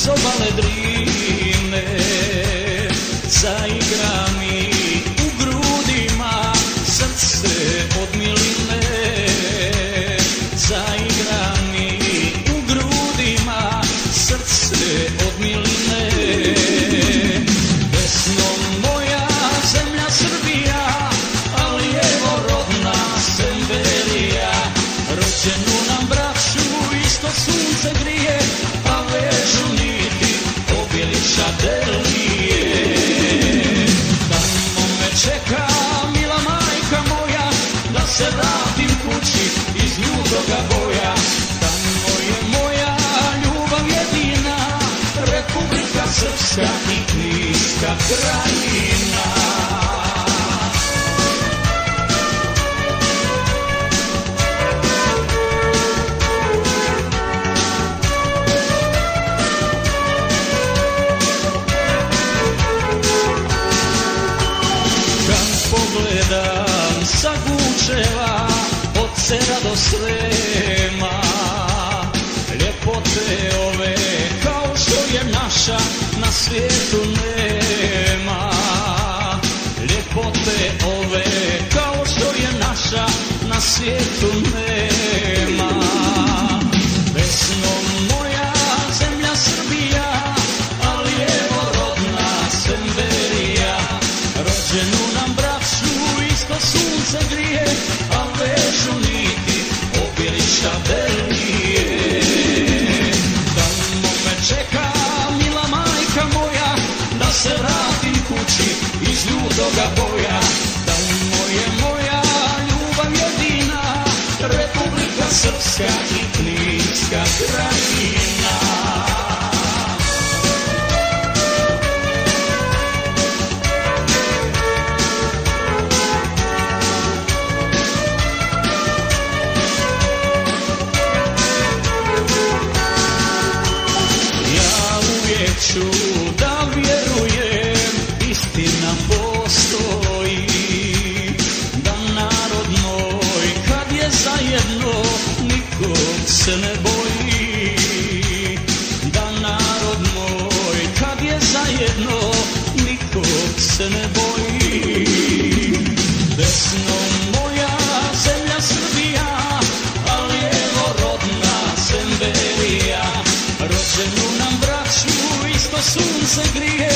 Obale Drine zaigra mi u grudima srce od miline, zaigra mi u grudima srce od miline. Pesmo moja zemlja Srbija, ali evo rodna Semverija, rođenu nam braću isto sunce grije, a vežu niti Obilića delije. Tamo me čeka mila majka moja, da se vratim kući iz ljutoga boja. Tamo je moja ljubav jedina, Republika Srpska i Kninska krajina. Pogledam sa Gučeva, od Cera do Srema, ljepote ove kao što je naša na svijetu nema. Ljepote ove kao što je naša na svijetu nema. Pesmo moja zemlja Srbija, ali evo rodna Semverija, rođenu nam braću isto sunce grije, a vežu niti Obilića delije. Tamo me čeka mila majka moja, da se vratim kući iz ljutoga boja. Tamo je moja ljubav jedina, Republika Srpska i Kninska krajina. Da vjerujem, istina postoji, da narod moj kad je zajedno nikog se ne boji. Da narod moj kad je zajedno nikog se ne boji. Desno moja zemlja Srbija, ali evo rodna Semverija, rođenu nam braću isto sunce grije,